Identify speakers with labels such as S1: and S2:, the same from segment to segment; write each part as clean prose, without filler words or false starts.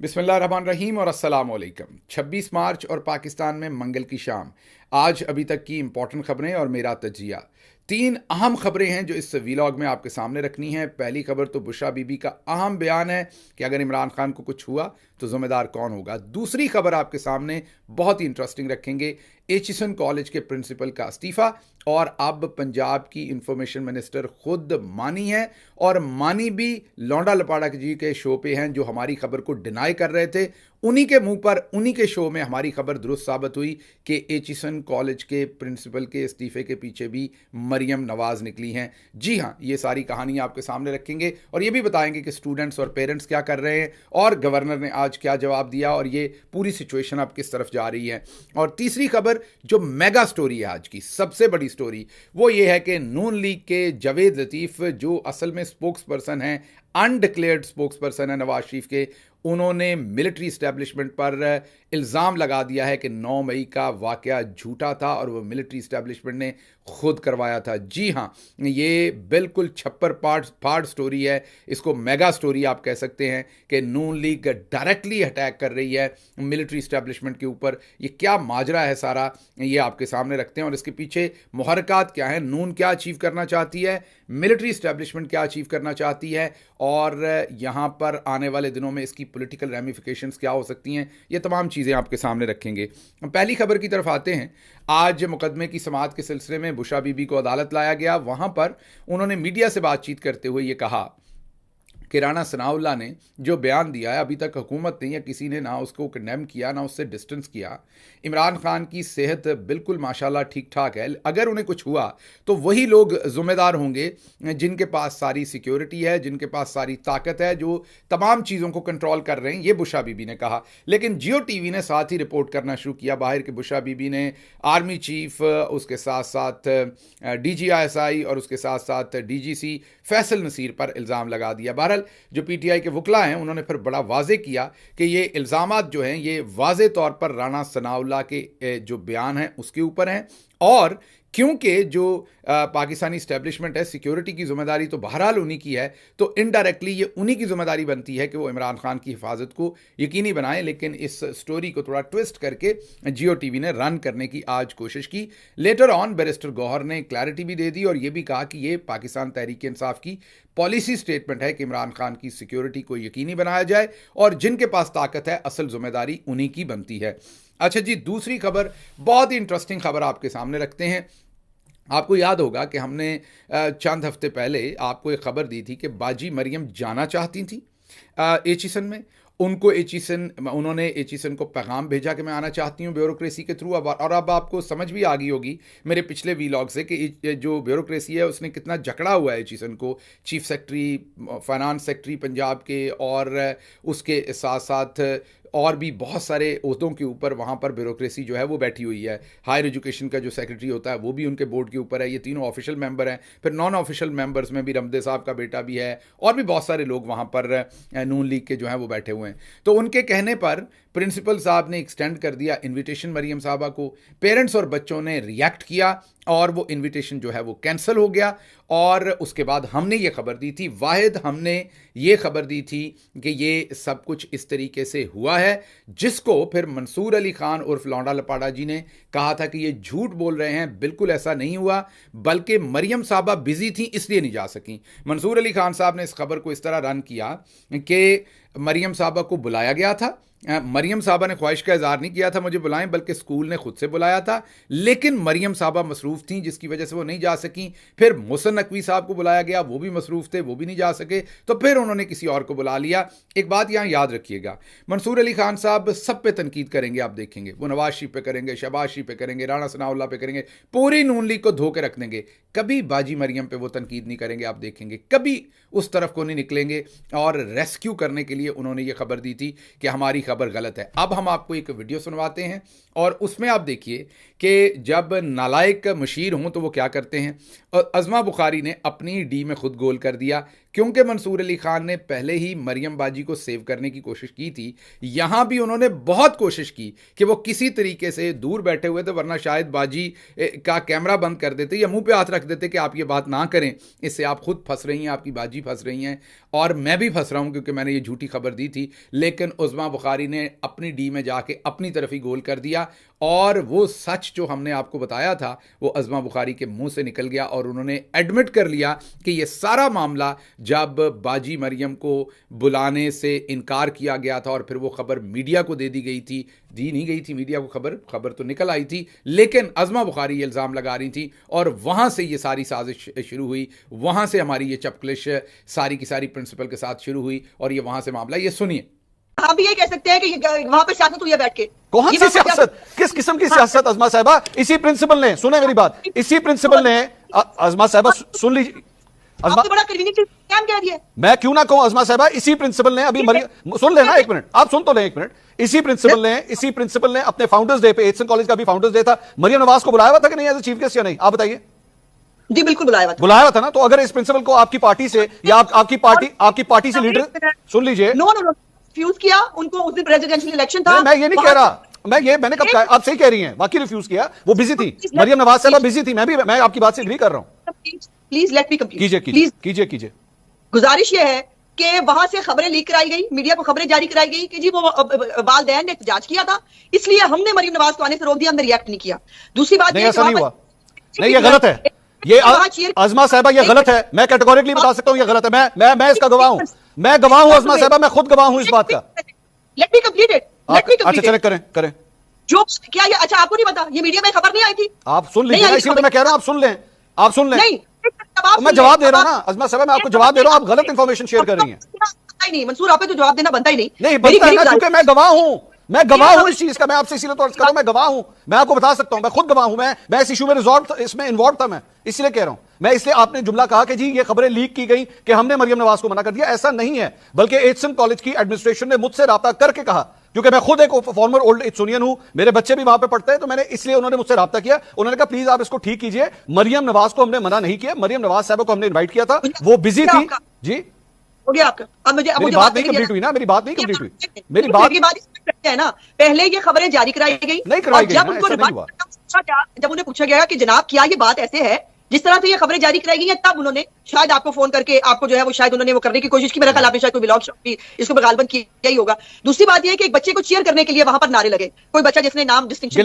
S1: बिस्मिल्लाहिर्रहमानिर्रहीम और अस्सलाम वालेकुम। 26 मार्च और पाकिस्तान में मंगल की शाम। आज अभी तक की इंपॉर्टेंट खबरें और मेरा तजिया। 3 अहम खबरें हैं जो इस वीलॉग में आपके सामने रखनी है। पहली खबर तो बुशरा बीबी का अहम बयान है कि अगर इमरान खान को कुछ हुआ तो जिम्मेदार कौन होगा। दूसरी खबर आपके सामने बहुत ही इंटरेस्टिंग रखेंगे, एचिसन कॉलेज के प्रिंसिपल का इस्तीफा। और अब पंजाब की इंफॉर्मेशन मिनिस्टर खुद मानी है, और मानी भी लौंडा लपाड़ा जी के शो पे हैं जो हमारी खबर को डिनाई कर रहे थे। उन्हीं के मुंह पर उन्हीं के शो में हमारी खबर दुरुस्त साबित हुई कि एचिसन कॉलेज के प्रिंसिपल के इस्तीफे के पीछे भी मरियम नवाज निकली हैं। जी हाँ, ये सारी कहानी आपके सामने रखेंगे और ये भी बताएंगे कि स्टूडेंट्स और पेरेंट्स क्या कर रहे हैं और गवर्नर ने आज क्या जवाब दिया और ये पूरी सिचुएशन अब किस तरफ जा रही है। और तीसरी खबर जो मेगा स्टोरी है, आज की सबसे बड़ी स्टोरी, वो ये है कि नून लीग के जावेद लतीफ़ जो असल में स्पोक्स पर्सन हैं, अनडिक्लेयर्ड स्पोक्स पर्सन है नवाज शरीफ के, उन्होंने मिलिट्री इस्टेब्लिशमेंट पर इल्ज़ाम लगा दिया है कि 9 मई का वाक़या झूठा था और वो मिलिट्री इस्टेब्लिशमेंट ने खुद करवाया था। जी हाँ, ये बिल्कुल छप्पर फाड़ स्टोरी है, इसको मेगा स्टोरी आप कह सकते हैं कि नून लीग डायरेक्टली अटैक कर रही है मिलिट्री इस्टेब्लिशमेंट के ऊपर। ये क्या माजरा है सारा, ये आपके सामने रखते हैं और इसके पीछे मुहरकात क्या है, नून क्या अचीव करना चाहती है, मिलिट्री इस्टेब्लिशमेंट क्या अचीव करना चाहती है, और यहाँ पर आने वाले दिनों में इसकी पॉलिटिकल रैमिफिकेशंस क्या हो सकती हैं, ये तमाम चीज़ें आपके सामने रखेंगे। पहली खबर की तरफ आते हैं। आज मुकदमे की समाअत के सिलसिले में बुशरा बीबी को अदालत लाया गया। वहाँ पर उन्होंने मीडिया से बातचीत करते हुए ये कहा कि राणा सनाउल्लाह ने जो बयान दिया है, अभी तक हुकूमत ने या किसी ने ना उसको कंडेम किया ना उससे डिस्टेंस किया। इमरान खान की सेहत बिल्कुल माशाल्लाह ठीक ठाक है। अगर उन्हें कुछ हुआ तो वही लोग ज़िम्मेदार होंगे जिनके पास सारी सिक्योरिटी है, जिनके पास सारी ताकत है, जो तमाम चीज़ों को कंट्रोल कर रहे हैं। ये बुशरा बीबी ने कहा। लेकिन जियो टीवी ने साथ ही रिपोर्ट करना शुरू किया बाहर कि बुशरा बीबी ने आर्मी चीफ, उसके साथ साथ DGISI और उसके साथ साथ DGC फैसल नसीर पर इल्ज़ाम लगा दिया। बहरहाल जो PTI के वकला हैं उन्होंने फिर बड़ा वाजे किया कि ये इल्ज़ामात जो हैं ये वाजे तौर पर राणा सनाउल्लाह के जो बयान हैं उसके ऊपर हैं, और क्योंकि जो पाकिस्तानी इस्टेब्लिशमेंट है, सिक्योरिटी की जिम्मेदारी तो बहरहाल उन्हीं की है, तो इनडायरेक्टली ये उन्हीं की जिम्मेदारी बनती है कि वो इमरान खान की हिफाजत को यकीनी बनाएं। लेकिन इस स्टोरी को थोड़ा ट्विस्ट करके जियो टीवी ने रन करने की आज कोशिश की। लेटर ऑन बैरिस्टर गौहर ने क्लैरिटी भी दे दी और ये भी कहा कि ये पाकिस्तान तहरीक इंसाफ की पॉलिसी स्टेटमेंट है कि इमरान खान की सिक्योरिटी को यकीनी बनाया जाए और जिनके पास ताकत है असल जिम्मेदारी उन्हीं की बनती है। अच्छा जी, दूसरी खबर, बहुत ही इंटरेस्टिंग खबर आपके सामने रखते हैं। आपको याद होगा कि हमने चंद हफ्ते पहले आपको एक खबर दी थी कि बाजी मरियम जाना चाहती थी एचिसन में। उन्होंने एचिसन को पैगाम भेजा कि मैं आना चाहती हूँ ब्यूरोक्रेसी के थ्रू। और अब आपको समझ भी आ गई होगी मेरे पिछले वीलॉग से कि जो ब्यूरोक्रेसी है उसने कितना जकड़ा हुआ है एचिसन को। Chief secretary, finance secretary Punjab के और उसके साथ साथ और भी बहुत सारे ओहदों के ऊपर वहाँ पर ब्यूरोक्रेसी जो है वो बैठी हुई है। हायर एजुकेशन का जो सेक्रेटरी होता है वो भी उनके बोर्ड के ऊपर है। ये तीनों ऑफिशियल मेंबर हैं। फिर नॉन ऑफिशियल मेंबर्स में भी रमदे साहब का बेटा भी है और भी बहुत सारे लोग वहाँ पर नून लीग के जो हैं वो बैठे हुए हैं। तो उनके कहने पर प्रिंसिपल साहब ने एक्सटेंड कर दिया इन्विटेशन मरियम साहबा को। पेरेंट्स और बच्चों ने रिएक्ट किया और वो इन्विटेशन जो है वो कैंसिल हो गया। और उसके बाद हमने ये खबर दी थी, वाहिद हमने ये खबर दी थी कि ये सब कुछ इस तरीके से हुआ है, जिसको फिर मंसूर अली खान उर्फ लौंडा लपाड़ा जी ने कहा था कि ये झूठ बोल रहे हैं, बिल्कुल ऐसा नहीं हुआ, बल्कि मरियम साहबा बिजी थी इसलिए नहीं जा सकी। मंसूर अली खान साहब ने इस खबर को इस तरह रन किया कि मरियम साहबा को बुलाया गया था। मरियम साहबा ने ख्वाहिश का इजहार नहीं किया था मुझे बुलाएं, बल्कि स्कूल ने खुद से बुलाया था। लेकिन मरियम साहबा मसरूफ़ थी जिसकी वजह से वो नहीं जा सकी। फिर मोहसिन नकवी साहब को बुलाया गया, वो भी मसरूफ़ थे, वो भी नहीं जा सके, तो फिर उन्होंने किसी और को बुला लिया। एक बात यहाँ याद रखिएगा, मंसूर अली खान साहब सब पे तनकीद करेंगे, आप देखेंगे। वो नवाज शरीफ पे करेंगे, शहबाज शरीफ पे करेंगे, राणा सनाउल्लाह पे करेंगे, पूरी नून लीग को धो के रख देंगे। कभी बाजी मरियम पे वो तनकीद नहीं करेंगे, आप देखेंगे, कभी उस तरफ को नहीं निकलेंगे। और रेस्क्यू करने के लिए उन्होंने ये खबर दी थी कि हमारी खबर गलत है। अब हम आपको एक वीडियो सुनवाते हैं और उसमें आप देखिए कि जब नालायक मशीर हों तो वो क्या करते हैं। और अज़मा बुखारी ने अपनी डी में खुद गोल कर दिया। क्योंकि मंसूर अली खान ने पहले ही मरियम बाजी को सेव करने की कोशिश की थी, यहां भी उन्होंने बहुत कोशिश की कि वो किसी तरीके से दूर बैठे हुए थे, वरना शायद बाजी का कैमरा बंद कर देते या मुंह पे हाथ रख देते कि आप ये बात ना करें, इससे आप खुद फंस रही हैं, आपकी बाजी फंस रही हैं और मैं भी फंस रहा हूं क्योंकि मैंने ये झूठी खबर दी थी। लेकिन उज़्मा बुखारी ने अपनी डी में जाके अपनी तरफ ही गोल कर दिया और वो सच जो हमने आपको बताया था वो उज़्मा बुखारी के मुंह से निकल गया और उन्होंने एडमिट कर लिया कि ये सारा मामला जब बाजी मरियम को बुलाने से इनकार किया गया था और फिर वो खबर मीडिया को दे दी गई थी, दी नहीं गई थी मीडिया को खबर तो निकल आई थी, लेकिन उज़्मा बुखारी ये इल्ज़ाम लगा रही थी और वहाँ से ये सारी साजिश शुरू हुई, वहाँ से हमारी ये चपकलिश सारी की सारी प्रिंसिपल के साथ शुरू हुई और ये वहाँ से मामला। ये सुनिए,
S2: हम भी ये कह सकते हैं कि वहां पे सियासत हुई है बैठ के।
S3: कौन सी सियासत, किस किस्म की सियासत उज़्मा साहिबा? इसी प्रिंसिपल ने, सुने मेरी बात, इसी प्रिंसिपल ने, उज़्मा साहिबा सुन लीजिए,
S2: आपने बड़ा कन्वीनियंट स्कैम कह दिया।
S3: मैं क्यों ना कहूं उज़्मा साहिबा, इसी प्रिंसिपल ने अभी सुन लेना एक मिनट, आप सुन तो लें एक मिनट। इसी प्रिंसिपल ने अपने फाउंडर्स डे पे, एचएन कॉलेज का भी फाउंडर्स डे था, मरियम नवाज को बुलाया हुआ था कि नहीं एज चीफ गेस्ट या नहीं, आप बताइए।
S2: जी बिल्कुल बुलाया
S3: हुआ था ना। तो अगर इस प्रिंसिपल को आपकी पार्टी से या आपकी पार्टी से लीडर, सुन लीजिए,
S2: नो रिफ्यूज किया उनको, उस दिन प्रेसिडेंशियल इलेक्शन था।
S3: मैं ये नहीं कह रहा, मैंने कब कहा, आप सही कह रही हैं, वाकई रिफ्यूज किया, वो बिजी थी, मरियम नवाज साहब बिजी थी, मैं आपकी बात से एग्री कर रहा हूं।
S2: Please let me complete.
S3: कीजिए।
S2: गुजारिश ये है कि वहां से खबरें लीक कराई गई, मीडिया को खबरें जारी कराई गई कि जी वो वालदैन ने एहतजाज किया था, इसलिए हमने मरियम नवाज को आने से रोक दिया, हमने रिएक्ट नहीं किया। दूसरी बात,
S3: नहीं ऐसा नहीं हुआ, नहीं ये गलत है, ये उज़्मा साहिबा ये गलत है, मैं कैटेगोरिकली बता सकता हूं ये गलत है, मैं इसका गवाह हूं, मैं गवाह हूं उज़्मा साहिबा, मैं खुद गवाह हूं इस बात का।
S2: लेट मी कंप्लीट इट,
S3: अच्छा चले करें
S2: जो क्या ये, अच्छा आपको नहीं पता, ये मीडिया में खबर नहीं आई थी?
S3: आप सुन लीजिए, इसीलिए तो मैं कह रहा हूं आप सुन लें।
S2: नहीं
S3: मैं जवाब दे रहा हूं ना उज़्मा साहिबा, मैं आपको जवाब दे रहा हूं, आप गलत इंफॉर्मेशन शेयर कर रही हैं।
S2: नहीं मंसूर, आप पे तो जवाब देना बनता ही नहीं
S3: बनता है ना, क्योंकि मैं गवाह हूं इस चीज का, मैं आपसे इसीलिए तो अर्ज कर रहा हूं, मैं गवाह हूं, मैं आपको बता सकता हूं, मैं खुद गवाह हूं, मैं इस इशू में इसमें इन्वॉल्व था, मैं इसलिए कह रहा हूं। मैं इसलिए आपने जुमला कहा कि जी ये खबरें लीक की गई कि हमने मरियम नवाज को मना कर दिया, ऐसा नहीं है, बल्कि एचएन कॉलेज की एडमिनिस्ट्रेशन ने मुझसे राब्ता करके कहा, क्योंकि मैं खुद एक फॉर्मर ओल्ड एचसोनियन हूं, मेरे बच्चे भी वहां पे पढ़ते हैं, तो मैंने इसलिए उन्होंने मुझसे राब्ता किया, उन्होंने कहा प्लीज आप इसको ठीक कीजिए, मरियम नवाज को हमने मना नहीं किया, मरियम नवाज साहब को हमने इन्वाइट किया था, वो बिजी थी। जी
S2: हो गया आपका, अब मुझे
S3: बात नहीं कंप्लीट हुई ना, मेरी बात नहीं कंप्लीट हुई, मेरी बात
S2: है ना, पहले ये खबरें जारी कराई गई,
S3: नहीं कराई गई,
S2: जब उन्हें पूछा गया कि जनाब क्या ये बात ऐसे है जिस तरह से ये खबरें जारी कराई गई हैं, तब उन्होंने शायद आपको फोन करके आपको जो है वो शायद उन्होंने वो करने की कोशिश की, मेरा ख्याल आपने शायद कोई व्लॉग इसको गालबन किया ही होगा। दूसरी बात ये है कि एक बच्चे को चीयर करने के लिए वहां पर नारे लगे, कोई बच्चा जिसने नाम डिस्टिंक्शन,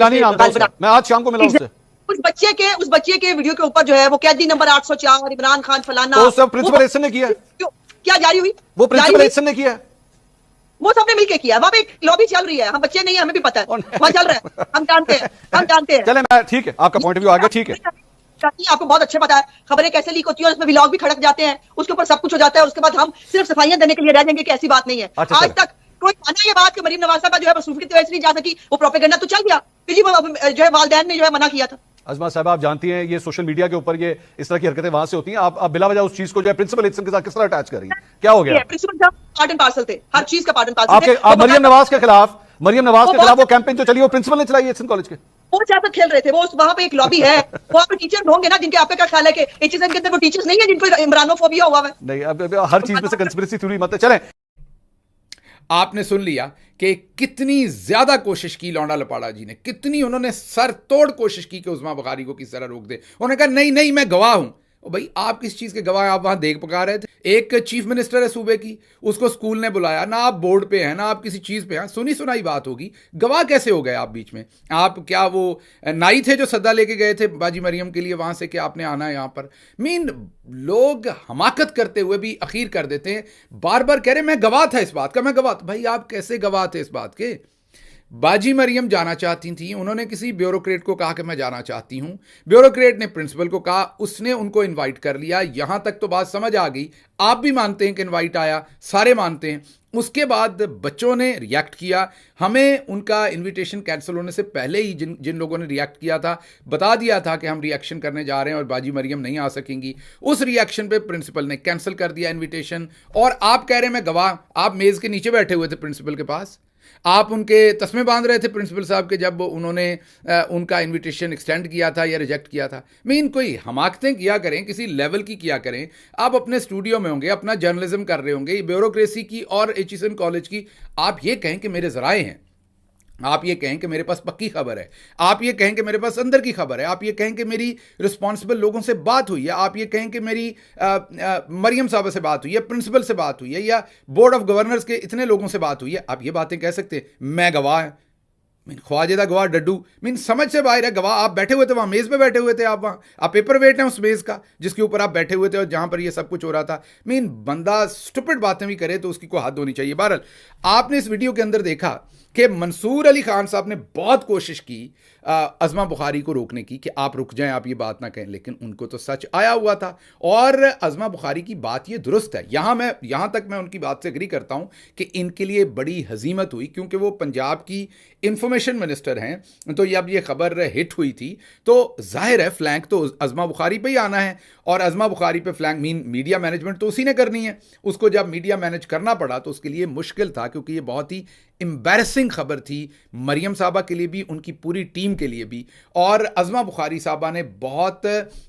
S3: मैं आज शाम को मिला उससे,
S2: उस बच्चे के वीडियो के ऊपर जो है वो कैदी नंबर 804 इमरान खान फलाना,
S3: तो सब प्रिंसिपल एचएन ने किया,
S2: क्या जारी हुई,
S3: वो प्रिंसिपल एचएन ने किया,
S2: वो सबने मिलकर किया, वहां पे एक लॉबी चल रही है, हम बच्चे नहीं, हमें भी पता है वहां चल रहा है, हम जानते हैं।
S3: चले मैं ठीक है, आपका पॉइंट ऑफ व्यू आ गया, ठीक है,
S2: आपको बहुत अच्छे पता है खबरें कैसे लीक होती है, उसमें व्लॉग भी खड़क जाते हैं, उसके ऊपर सब कुछ हो जाता है, उसके बाद हम सिर्फ सफाइयां देने के लिए रह जाएंगे कि ऐसी बात नहीं है। आज तक कोई माना ये बात कि मरियम नवाज साहब जो है मसरूफियत की वजह से नहीं जा सकी, वो प्रोपेगेंडा तो चल गया कि जी जो है वालदैन ने जो है मना किया था।
S3: उज़्मा साहब आप जानती हैं ये सोशल मीडिया के ऊपर ये इस तरह की हरकतें वहां से होती हैं, आप बिला वजह उस चीज को जो है प्रिंसिपल एचएन के साथ किस तरह अटैच कर रही हैं, क्या हो गया?
S2: प्रिंसिपल साहब पार्ट एंड पार्सल थे, हर चीज का पार्ट एंड पार्सल थे।
S3: आप मरियम नवाज के खिलाफ वो कैंपेन जो चली वो प्रिंसिपल ने चलाई एचएन कॉलेज के,
S2: वो सियासत खेल रहे थे, वो वहां पे एक लॉबी है, वहां पे टीचर होंगे ना जिनके, आपका क्या ख्याल है कि एचएसएन के अंदर वो टीचर्स नहीं है जिनको इमरानोफोबिया हुआ है?
S3: नहीं, अब हर चीज में से कंस्पिरेसी थ्योरी मत चलें।
S1: आपने सुन लिया कि कितनी ज्यादा कोशिश की लौंडा लपाड़ा जी ने, कितनी उन्होंने सर तोड़ कोशिश की कि उज़्मा बुखारी को किस तरह रोक दे। उन्होंने कहा नहीं मैं गवाह हूं। भाई आप किस चीज के गवाह, आप वहां देख पका रहे थे। एक चीफ मिनिस्टर है सूबे की, उसको स्कूल ने बुलाया ना, आप बोर्ड पे हैं ना आप किसी चीज पे हैं, सुनी सुनाई बात होगी, गवाह कैसे हो गए आप बीच में? आप क्या वो नाई थे जो सद्दा लेके गए थे बाजी मरियम के लिए वहां से कि आपने आना है यहां पर? लोग हमाकत करते हुए भी अखीर कर देते हैं, बार बार कह रहे मैं गवाह था इस बात का, मैं गवाह। भाई आप कैसे गवाह थे इस बात के? बाजी मरियम जाना चाहती थी, उन्होंने किसी ब्यूरोक्रेट को कहा कि मैं जाना चाहती हूं, ब्यूरोक्रेट ने प्रिंसिपल को कहा, उसने उनको इनवाइट कर लिया। यहां तक तो बात समझ आ गई, आप भी मानते हैं कि इनवाइट आया, सारे मानते हैं। उसके बाद बच्चों ने रिएक्ट किया, हमें उनका इनविटेशन कैंसिल होने से पहले ही जिन लोगों ने रिएक्ट किया था बता दिया था कि हम रिएक्शन करने जा रहे हैं और बाजी मरियम नहीं आ सकेंगी। उस रिएक्शन पे प्रिंसिपल ने कैंसिल कर दिया इनविटेशन। और आप कह रहे हैं मैं गवाह, आप मेज़ के नीचे बैठे हुए थे प्रिंसिपल के पास, आप उनके तस्मे बांध रहे थे प्रिंसिपल साहब के जब उन्होंने उनका इनविटेशन एक्सटेंड किया था या रिजेक्ट किया था। कोई हमाकतें किया करें, किसी लेवल की किया करें। आप अपने स्टूडियो में होंगे, अपना जर्नलिज्म कर रहे होंगे, ब्यूरोक्रेसी की और एचिसन कॉलेज की, आप ये कहें कि मेरे जराए हैं, आप ये कहें कि मेरे पास पक्की खबर है, आप ये कहें कि मेरे पास अंदर की खबर है, आप ये कहें कि मेरी रिस्पॉन्सिबल लोगों से बात हुई है, आप ये कहें कि मेरी मरियम साहबा से बात हुई है, प्रिंसिपल से बात हुई है, या बोर्ड ऑफ गवर्नर्स के इतने लोगों से बात हुई है, आप ये बातें कह सकते हैं। मैं गवाह मीन ख्वाजेदा गवाह डड्डू मीन समझ से बाहर है। गवाह आप बैठे हुए थे वहाँ, मेज़ पे बैठे हुए थे आप, वहाँ आप पेपर वेट हैं उस मेज़ का जिसके ऊपर आप बैठे हुए थे और जहाँ पर ये सब कुछ हो रहा था। मीन बंदा स्टुपिड बातें भी करे तो उसकी कोई हद होनी चाहिए। बहरहाल आपने इस वीडियो के अंदर देखा कि मंसूर अली खान साहब ने बहुत कोशिश की अज़मा बुखारी को रोकने की कि आप रुक जाएं, आप ये बात ना कहें, लेकिन उनको तो सच आया हुआ था। और अज़मा बुखारी की बात ये दुरुस्त है, यहाँ तक मैं उनकी बात से एग्री करता हूँ कि इनके लिए बड़ी हजीमत हुई, क्योंकि वो पंजाब की इंफॉर्मेशन मिनिस्टर हैं। तो जब ये खबर हिट हुई थी तो जाहिर है फ्लैंक तो अज़मा बुखारी पे ही आना है, और अज़मा बुखारी पे फ्लैंक मीडिया मैनेजमेंट तो उसी ने करनी है। उसको जब मीडिया मैनेज करना पड़ा तो उसके लिए मुश्किल था, क्योंकि ये बहुत ही एम्बैरसिंग खबर थी मरियम साहबा के लिए भी, उनकी पूरी टीम के लिए भी। और अज़मा बुखारी साहबा ने बहुत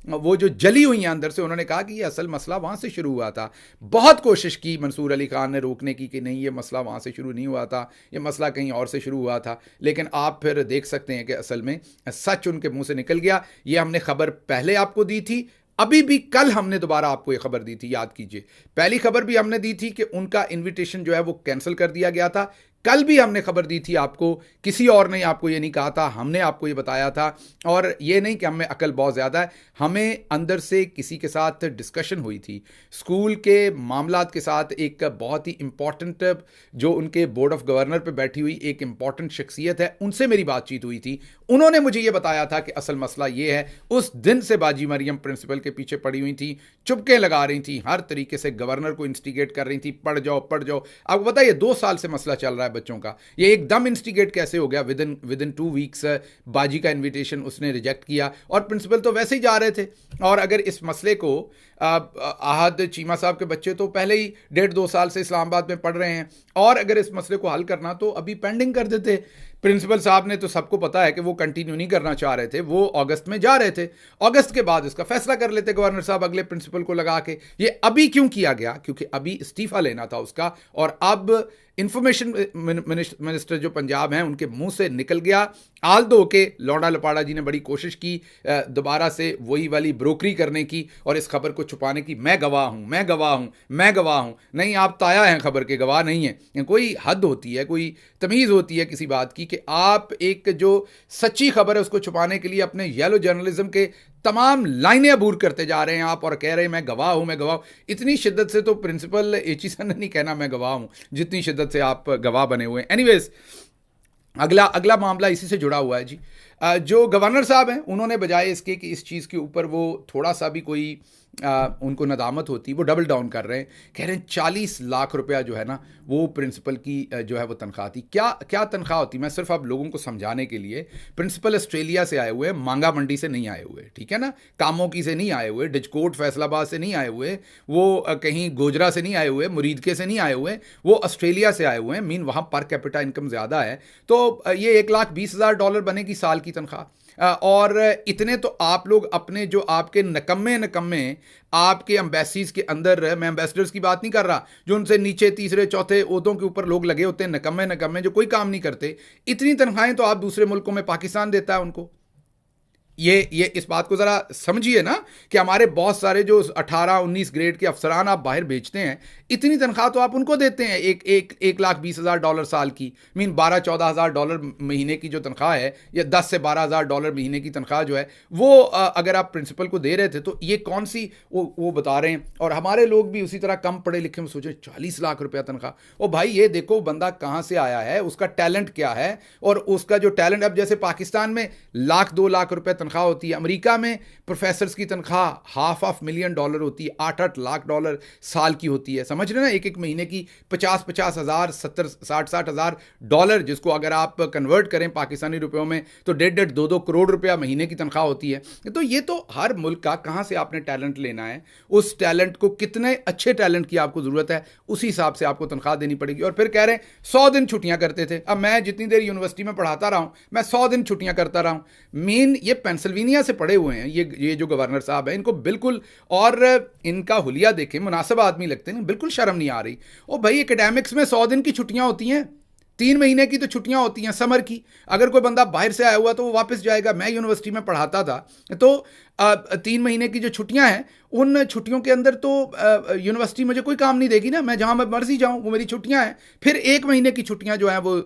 S1: वो जो जली हुई हैं अंदर से, उन्होंने कहा कि ये असल मसला वहाँ से शुरू हुआ था। बहुत कोशिश की मंसूर अली खान ने रोकने की कि नहीं, ये मसला वहाँ से शुरू नहीं हुआ था, ये मसला कहीं और से शुरू हुआ था। लेकिन आप फिर देख सकते हैं कि असल में सच उनके मुंह से निकल गया। ये हमने खबर पहले आपको दी थी, अभी भी कल हमने दोबारा आपको ये खबर दी थी, याद कीजिए। पहली खबर भी हमने दी थी कि उनका इनविटेशन जो है वो कैंसिल कर दिया गया था। कल भी हमने खबर दी थी आपको, किसी और ने आपको ये नहीं कहा था, हमने आपको ये बताया था। और ये नहीं कि हमें अकल बहुत ज़्यादा है, हमें अंदर से किसी के साथ डिस्कशन हुई थी स्कूल के मामलात के साथ। एक बहुत ही इंपॉर्टेंट जो उनके बोर्ड ऑफ गवर्नर पे बैठी हुई एक इंपॉर्टेंट शख्सियत है, उनसे मेरी बातचीत हुई थी। उन्होंने मुझे ये बताया था कि असल मसला ये है। उस दिन से बाजी मरियम प्रिंसिपल के पीछे पड़ी हुई थी, चुपके लगा रही थी, हर तरीके से गवर्नर को इंस्टिगेट कर रही थी, पढ़ जाओ पढ़ जाओ। आपको पता है ये 2 साल से मसला चल रहा है बच्चों का, ये एकदम इंस्टिगेट कैसे हो गया? विद इन 2 वीक्स बाजी का इनविटेशन उसने रिजेक्ट किया, और प्रिंसिपल तो वैसे ही जा रहे थे। और अगर इस मसले को आहद चीमा साहब के बच्चे तो पहले ही 1.5-2 साल से इस्लामाबाद में पढ़ रहे हैं, और अगर इस मसले को हल करना तो अभी पेंडिंग कर देते। प्रिंसिपल साहब ने तो सबको पता है कि वो कंटिन्यू नहीं करना चाह रहे थे, वो अगस्त में जा रहे थे, अगस्त के बाद इसका फैसला कर लेते गवर्नर साहब अगले प्रिंसिपल को लगा के। ये अभी क्यों किया गया? क्योंकि अभी इस्तीफा लेना था उसका, और अब इंफॉर्मेशन मिनिस्टर जो पंजाब हैं उनके मुंह से निकल गया। आल्दो के लौंडा लपाड़ा जी ने बड़ी कोशिश की दोबारा से वही वाली ब्रोकरी करने की और इस खबर को छुपाने की। मैं गवाह हूं, मैं गवाह हूं, मैं गवाह हूं। नहीं, आप ताया हैं खबर के, गवाह नहीं है। कोई हद होती है, कोई तमीज़ होती है किसी बात की, कि आप एक जो सच्ची खबर है उसको छुपाने के लिए अपने येलो जर्नलिज्म के तमाम लाइनें अबूर करते जा रहे हैं आप, और कह रहे हैं मैं गवाह हूं, मैं गवाह हूं। इतनी शिद्दत से तो प्रिंसिपल एचिसन ने नहीं कहना मैं गवाह हूं, जितनी शिद्दत से आप गवाह बने हुए हैं। एनीवेज, अगला मामला इसी से जुड़ा हुआ है जी। जो गवर्नर साहब हैं उन्होंने बजाय इसके कि इस चीज़ के ऊपर वो थोड़ा सा भी कोई उनको नदामत होती, वो डबल डाउन कर रहे हैं। कह रहे हैं 40 लाख रुपया जो है ना वो प्रिंसिपल की जो है वो तनख्वाह थी। क्या तनख्वाह होती? मैं सिर्फ आप लोगों को समझाने के लिए, प्रिंसिपल ऑस्ट्रेलिया से आए हुए, मांगा मंडी से नहीं आए हुए, ठीक है ना, कामों की से नहीं आए हुए, डिजकोट फैसलाबाद से नहीं आए हुए, वो कहीं गोजरा से नहीं आए हुए, मुरीदके से नहीं आए हुए, वो ऑस्ट्रेलिया से आए हुए हैं। मीन वहाँ पर कैपिटा इनकम ज़्यादा है, तो ये $1,20,000 बनेगी साल की तनख्वाह। और इतने तो आप लोग अपने जो आपके नकम्मे आपके एम्बेसीज के अंदर, मैं एम्बेसडर्स की बात नहीं कर रहा, जो उनसे नीचे तीसरे चौथे ओहदों के ऊपर लोग लगे होते हैं, नकम्मे जो कोई काम नहीं करते, इतनी तनख्वाहें तो आप दूसरे मुल्कों में पाकिस्तान देता है उनको। ये इस बात को ज़रा समझिए ना कि हमारे बहुत सारे जो 18-19 ग्रेड के अफसरान आप बाहर बेचते हैं, इतनी तनख्वाह तो आप उनको देते हैं, $1,20,000 साल की। मीन $12,000-14,000 महीने की जो तनख्वाह है, या $10,000 से $12,000 महीने की तनख्वाह जो है वो अगर आप प्रिंसिपल को दे रहे थे, तो ये कौन सी वो बता रहे हैं। और हमारे लोग भी उसी तरह कम पढ़े लिखे में सोचे 40 लाख रुपया तनख्वाह। ओ भाई, ये देखो बंदा कहाँ से आया है, उसका टैलेंट क्या है, और उसका जो टैलेंट, अब जैसे पाकिस्तान में $1,00,000-2 लाख रुपया तनख्वाह होती है, अमेरिका में प्रोफेसर्स की तनख्वाह $500,000 होती है, $8-8 लाख साल की होती है। समझ रहे ना, एक एक महीने की 50-50 हज़ार, 70-60 हज़ार डॉलर, जिसको अगर आप कन्वर्ट करें पाकिस्तानी रुपयों में तो 1.5 2 करोड़ रुपया महीने की तनख्वाह होती है। तो ये तो हर मुल्क का, कहाँ से आपने टैलेंट लेना है, उस टैलेंट को, कितने अच्छे टैलेंट की आपको ज़रूरत है, उसी हिसाब से आपको तनख्वाह देनी पड़ेगी। और फिर कह रहे हैं 100 दिन छुट्टियां करते थे। अब मैं जितनी देर यूनिवर्सिटी में पढ़ाता रहा हूं, मैं 100 दिन छुट्टियां करता रहा हूं। मेन ये पेंसिल्वेनिया से पढ़े हुए हैं ये जो गवर्नर साहब हैं, इनको बिल्कुल, और इनका हुलिया देखें, मुनासिब आदमी लगते हैं, बिल्कुल शर्म नहीं आ रही। ओ भाई, एकेडमिक्स में 100 दिन की छुट्टियां होती हैं, 3 महीने की तो छुट्टियां होती हैं समर की। अगर कोई बंदा बाहर से आया हुआ तो वो वापस जाएगा। मैं यूनिवर्सिटी में पढ़ाता था तो 3 महीने की जो छुट्टियां हैं, उन छुट्टियों के अंदर तो यूनिवर्सिटी मुझे कोई काम नहीं देगी ना, मैं जहां मैं मर्जी जाऊं वो मेरी छुट्टियां हैं। फिर 1 महीने की छुट्टियां जो हैं वो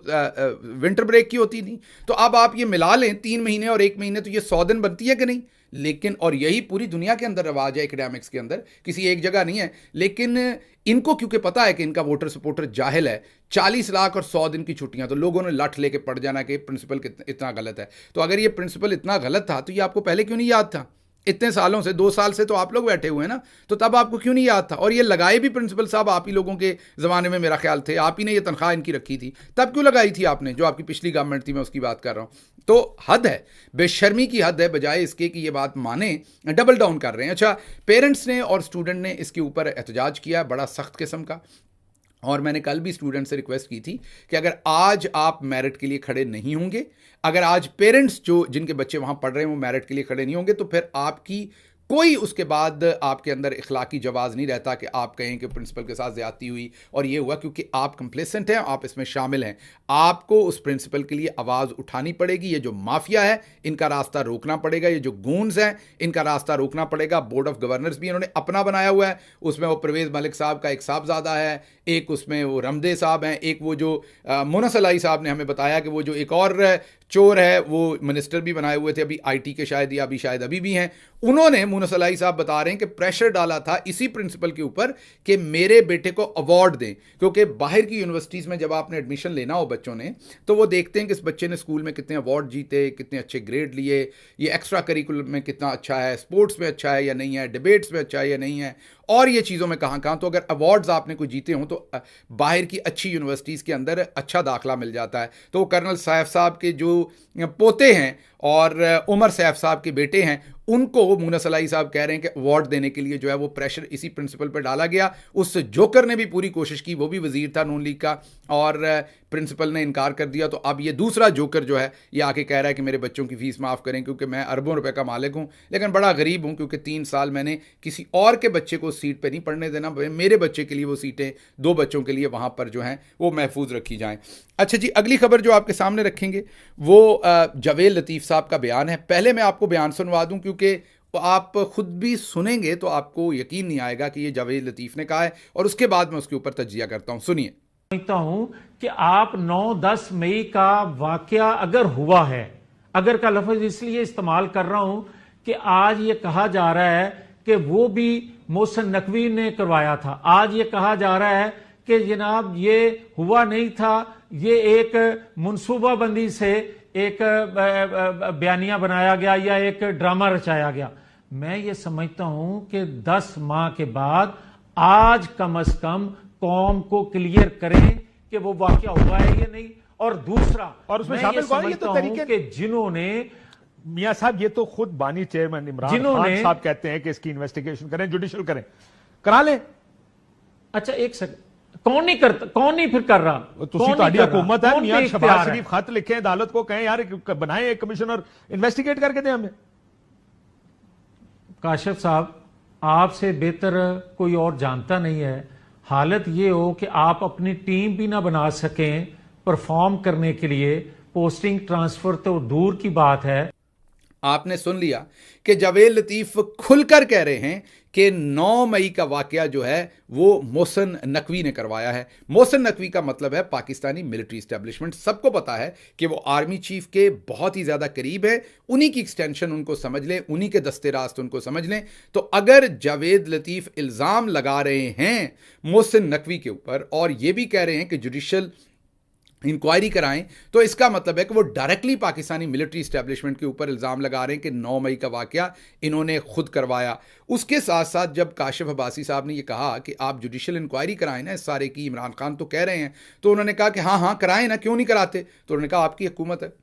S1: विंटर ब्रेक की होती थी। तो अब आप ये मिला लें, 3 महीने और 1 महीने, तो ये 100 दिन बनती है कि नहीं? लेकिन, और यही पूरी दुनिया के अंदर रवाज है एकेडमिक्स के अंदर, किसी एक जगह नहीं है। लेकिन इनको क्योंकि पता है कि इनका वोटर सपोर्टर जाहिल है, 40 लाख और 100 दिन की छुट्टियां, तो लोगों ने लठ लेके पड़ जाना कि प्रिंसिपल इतना गलत है। तो अगर ये प्रिंसिपल इतना गलत था तो ये आपको पहले क्यों नहीं याद था? इतने सालों से, 2 साल से तो आप लोग बैठे हुए हैं ना, तो तब आपको क्यों नहीं याद था? और ये लगाए भी प्रिंसिपल साहब आप ही लोगों के ज़माने में, मेरा ख्याल थे आप ही ने ये तनख्वाह इनकी रखी थी। तब क्यों लगाई थी आपने, जो आपकी पिछली गवर्नमेंट थी, मैं उसकी बात कर रहा हूँ। तो हद है, बेशर्मी की हद है, बजाय इसके कि ये बात माने, डबल डाउन कर रहे हैं। अच्छा, पेरेंट्स ने और स्टूडेंट ने इसके ऊपर एहतजाज किया, बड़ा सख्त किस्म का। और मैंने कल भी स्टूडेंट से रिक्वेस्ट की थी कि अगर आज आप मेरिट के लिए खड़े नहीं होंगे, अगर आज पेरेंट्स जो जिनके बच्चे वहाँ पढ़ रहे हैं वो मेरिट के लिए खड़े नहीं होंगे, तो फिर आपकी कोई उसके बाद आपके अंदर इखलाकी जवाज़ नहीं रहता कि आप कहें कि प्रिंसिपल के साथ ज़्यादती हुई और ये हुआ, क्योंकि आप कंप्लेसेंट हैं, आप इसमें शामिल हैं। आपको उस प्रिंसिपल के लिए आवाज़ उठानी पड़ेगी। ये जो माफिया है, इनका रास्ता रोकना पड़ेगा। ये जो गूंज हैं, इनका रास्ता रोकना पड़ेगा। बोर्ड ऑफ गवर्नर्स भी इन्होंने अपना बनाया हुआ है, उसमें वो परवेज़ मलिक साहब का एक साहबजादा है, एक उसमें वो रमदे साहब हैं, एक वो जो मुनस अलाई साहब ने हमें बताया कि वो जो एक और चोर है वो मिनिस्टर भी बनाए हुए थे अभी आईटी के, शायद, या अभी शायद अभी भी हैं। उन्होंने, मुनस अलाई साहब बता रहे हैं कि प्रेशर डाला था इसी प्रिंसिपल के ऊपर कि मेरे बेटे को अवार्ड दें, क्योंकि बाहर की यूनिवर्सिटीज़ में जब आपने एडमिशन लेना हो बच्चों ने, तो वो देखते हैं कि इस बच्चे ने स्कूल में कितने अवार्ड जीते, कितने अच्छे ग्रेड लिए, ये एक्स्ट्रा करिकुलम में कितना अच्छा है, स्पोर्ट्स में अच्छा है या नहीं है, डिबेट्स में अच्छा है या नहीं है, और ये चीज़ों में कहाँ कहाँ। तो अगर अवार्ड्स आपने कोई जीते हों तो बाहर की अच्छी यूनिवर्सिटीज़ के अंदर अच्छा दाखला मिल जाता है। तो कर्नल सैफ साहब के जो पोते हैं और उमर सैफ साहब के बेटे हैं, उनको मुनस अलाई साहब कह रहे हैं कि अवार्ड देने के लिए जो है वो प्रेशर इसी प्रिंसिपल पर डाला गया। उस जोकर ने भी पूरी कोशिश की, वो भी वजीर था नून लीग का, और प्रिंसिपल ने इनकार कर दिया। तो अब ये दूसरा जोकर जो है ये आके कह रहा है कि मेरे बच्चों की फ़ीस माफ़ करें, क्योंकि मैं अरबों रुपए का मालिक हूँ, लेकिन बड़ा गरीब हूँ, क्योंकि 3 साल मैंने किसी और के बच्चे को सीट पर नहीं पढ़ने देना। मेरे बच्चे के लिए वो सीटें 2 बच्चों के लिए वहाँ पर जो हैं वो महफूज रखी जाएँ। अच्छा जी, अगली खबर जो आपके सामने रखेंगे वो जावेद लतीफ़ साहब का बयान है। पहले मैं आपको बयान सुनवा दूं, क्योंकि आप खुद भी सुनेंगे तो आपको यकीन नहीं आएगा कि ये जावेद लतीफ़ ने कहा है, और उसके बाद मैं उसके ऊपर तज्जिया करता हूं। सुनिए।
S4: समझता हूं कि आप 9-10 मई का वाकया अगर हुआ है, अगर का लफ्ज इसलिए इस्तेमाल कर रहा हूं कि आज ये कहा जा रहा है कि वो भी मोहसिन नकवी ने करवाया था। आज ये कहा जा रहा है कि जनाब ये हुआ नहीं था, ये एक मनसूबाबंदी से एक बयानिया बनाया गया या एक ड्रामा रचाया गया। मैं ये समझता हूं कि 10 माह के बाद आज कम से कम कौम को क्लियर करें कि वो वाकया हुआ है या नहीं। और दूसरा,
S5: और उसमें
S4: मैं
S5: शामिल
S4: ये समझता
S5: तो
S4: हूं कि जिन्होंने,
S5: मियां साहब, ये तो खुद बानी चेयरमैन इमरान खान साहब कहते हैं कि इसकी इन्वेस्टिगेशन करें, जुडिशियल करें, करा लें।
S4: अच्छा एक सेकंड, कौन नहीं करता, कौन नहीं फिर कर रहा?
S5: हुकूमत है, मियां शहबाज शरीफ खत लिखे अदालत को, कहें यार बनाए एक कमीशन और इन्वेस्टिगेट करके दें हमें।
S4: काशिफ साहब, आपसे बेहतर कोई और जानता नहीं है। हालत ये हो कि आप अपनी टीम भी ना बना सकें परफॉर्म करने के लिए, पोस्टिंग ट्रांसफर तो दूर की बात है।
S1: आपने सुन लिया कि जावेद लतीफ़ खुलकर कह रहे हैं कि 9 मई का वाकया जो है वो मोहसिन नकवी ने करवाया है। मोहसिन नकवी का मतलब है पाकिस्तानी मिलिट्री इस्टेब्लिशमेंट। सबको पता है कि वो आर्मी चीफ के बहुत ही ज़्यादा करीब है, उन्हीं की एक्सटेंशन उनको समझ लें, उन्हीं के दस्ते रास्त उनको समझ लें। तो अगर जावेद लतीफ़ इल्ज़ाम लगा रहे हैं मोहसिन नकवी के ऊपर और ये भी कह रहे हैं कि जुडिशल इंक्वायरी कराएं, तो इसका मतलब है कि वो डायरेक्टली पाकिस्तानी मिलिट्री इस्टेब्लिशमेंट के ऊपर इल्ज़ाम लगा रहे हैं कि 9 मई का वाक़या इन्होंने खुद करवाया। उसके साथ साथ जब काशिफ अब्बासी साहब ने ये कहा कि आप जुडिशल इंक्वायरी कराएं ना इस सारे की, इमरान खान तो कह रहे हैं, तो उन्होंने कहा कि हाँ कराएं ना, क्यों नहीं कराते? तो उन्होंने कहा आपकी हुकूमत है,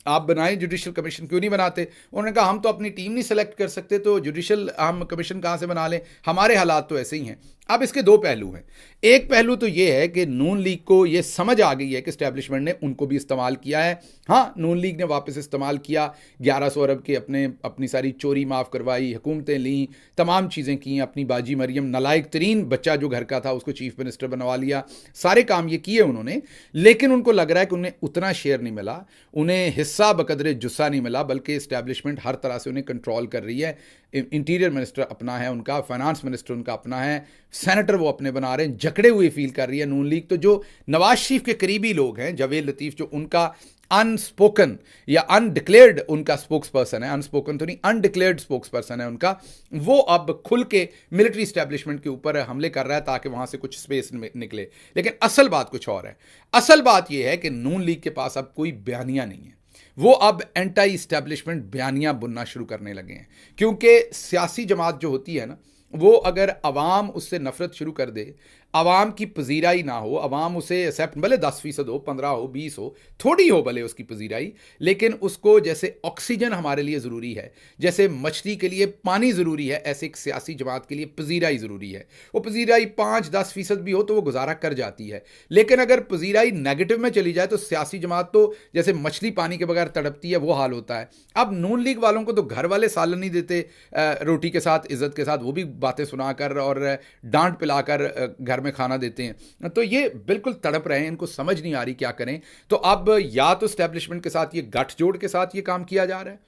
S1: आप बनाएं जुडिशल कमीशन, क्यों नहीं बनाते? उन्होंने कहा हम तो अपनी टीम नहीं सेलेक्ट कर सकते, तो जुडिशल हम कमीशन कहाँ से बना लें, हमारे हालात तो ऐसे ही हैं। अब इसके दो पहलू हैं। एक पहलू तो ये है कि नून लीग को ये समझ आ गई है कि एस्टेब्लिशमेंट ने उनको भी इस्तेमाल किया है। हाँ, नून लीग ने वापस इस्तेमाल किया, 1100 अरब के अपनी सारी चोरी माफ़ करवाई, हुकूमतें लीं, तमाम चीज़ें की, अपनी बाजी मरियम नालायक तरीन बच्चा जो घर का था उसको चीफ मिनिस्टर बनवा लिया, सारे काम ये किए उन्होंने। लेकिन उनको लग रहा है कि उन्हें उतना शेयर नहीं मिला, उन्हें हिस्सा बकदरे जुस्सा नहीं मिला, बल्कि इस्टेब्लिशमेंट हर तरह से उन्हें कंट्रोल कर रही है। इंटीरियर मिनिस्टर अपना है उनका, फाइनेंस मिनिस्टर उनका अपना है, सेनेटर वो अपने बना रहे हैं, जकड़े हुए फील कर रही है नून लीग। तो जो नवाज शरीफ के करीबी लोग हैं, जावेद लतीफ़ जो उनका अनस्पोकन या अनडिक्लेयर्ड उनका स्पोक्स पर्सन है, अनस्पोकन तो नहीं, अनडिक्लेयर्ड स्पोक्स पर्सन है उनका, वो अब खुल के मिलिट्री इस्टेब्लिशमेंट के ऊपर हमले कर रहा है ताकि वहां से कुछ स्पेस निकले। लेकिन असल बात कुछ और है। असल बात यह है कि नून लीग के पास अब कोई बयानिया नहीं है, वो अब एंटी इस्टेब्लिशमेंट बयानियां बुनना शुरू करने लगे हैं। क्योंकि सियासी जमात जो होती है ना, वो अगर अवाम उससे नफरत शुरू कर दे, अवाम की पजीराई ना हो, अवाम उसे एक्सेप्ट, भले 10% हो, 15 हो, 20 हो, थोड़ी हो भले उसकी पजीराई, लेकिन उसको जैसे ऑक्सीजन हमारे लिए ज़रूरी है, जैसे मछली के लिए पानी ज़रूरी है, ऐसे एक सियासी जमात के लिए पजीराई ज़रूरी है। वो पजीराई 5-10% भी हो तो वो गुजारा कर जाती है। लेकिन अगर पजीराई नेगेटिव में चली जाए तो सियासी जमात तो जैसे मछली पानी के बगैर तड़पती है, वो हाल होता है। अब नून लीग वालों को तो घर वाले सालन नहीं देते रोटी के साथ, इज्जत के साथ, वो भी बातें सुनाकर और डांट पिलाकर घर में खाना देते हैं। तो ये बिल्कुल तड़प रहे हैं, इनको समझ नहीं आ रही क्या करें। तो अब या तो एस्टेब्लिशमेंट के साथ ये गठजोड़ के साथ ये काम किया जा रहा है,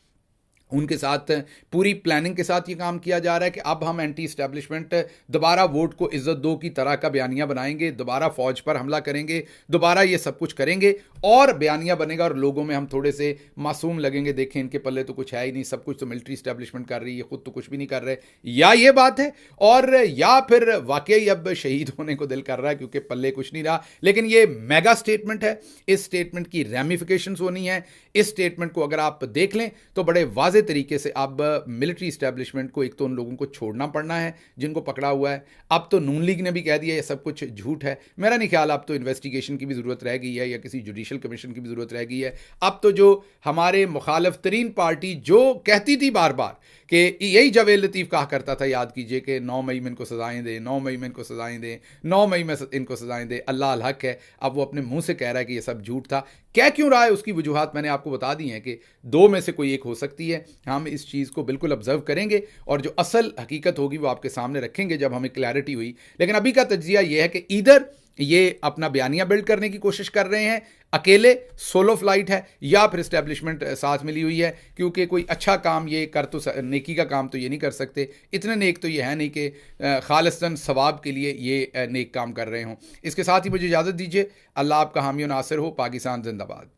S1: उनके साथ पूरी प्लानिंग के साथ ये काम किया जा रहा है कि अब हम एंटी इस्टेब्लिशमेंट दोबारा वोट को इज्जत दो की तरह का बयानिया बनाएंगे, दोबारा फौज पर हमला करेंगे, दोबारा ये सब कुछ करेंगे और बयानिया बनेगा और लोगों में हम थोड़े से मासूम लगेंगे, देखें इनके पल्ले तो कुछ है ही नहीं, सब कुछ तो मिलिट्री इस्टेब्लिशमेंट कर रही है, खुद तो कुछ भी नहीं कर रहे। या ये बात है, और या फिर वाकई अब शहीद होने को दिल कर रहा है क्योंकि पल्ले कुछ नहीं रहा। लेकिन ये मेगा स्टेटमेंट है, इस स्टेटमेंट की रैमिफिकेशंस होनी है। इस स्टेटमेंट को अगर आप देख लें तो बड़े वाज़ेह तरीके से अब मिलिट्री इस्टेब्लिशमेंट को एक तो उन लोगों को छोड़ना पड़ना है जिनको पकड़ा हुआ है। अब तो नून लीग ने भी कह दिया ये सब कुछ झूठ है। मेरा नहीं ख्याल अब तो इन्वेस्टिगेशन की भी ज़रूरत रह गई है या किसी जुडिशल कमीशन की भी ज़रूरत रह गई है। अब तो जो हमारे मुखालिफ तरीन पार्टी जो कहती थी बार बार कि यही जावेद लतीफ़ कहा करता था, याद कीजिए कि 9 मई में इनको सजाएं दें, 9 मई में इनको सजाएं दें, 9 मई में इनको सजाएं दें, अल्लाह अल हक है। अब वो अपने मुंह से कह रहा है कि ये सब झूठ था। कह क्यों रहा है उसकी वजूहात मैंने आपको बता दी हैं कि दो में से कोई एक हो सकती है। हम इस चीज़ को बिल्कुल ऑब्जर्व करेंगे और जो असल हकीकत होगी वो आपके सामने रखेंगे जब हमें क्लैरिटी हुई। लेकिन अभी का तज्जिया ये है कि इधर ये अपना बयानिया बिल्ड करने की कोशिश कर रहे हैं, अकेले सोलो फ्लाइट है, या फिर एस्टेब्लिशमेंट साथ मिली हुई है, क्योंकि कोई अच्छा काम ये कर तो नेकी का काम तो ये नहीं कर सकते, इतने नेक तो ये है नहीं कि खालिस्तन सवाब के लिए ये नेक काम कर रहे हों। इसके साथ ही मुझे इजाज़त दीजिए। अल्लाह आपका हामी और नासिर हो। पाकिस्तान जिंदाबाद।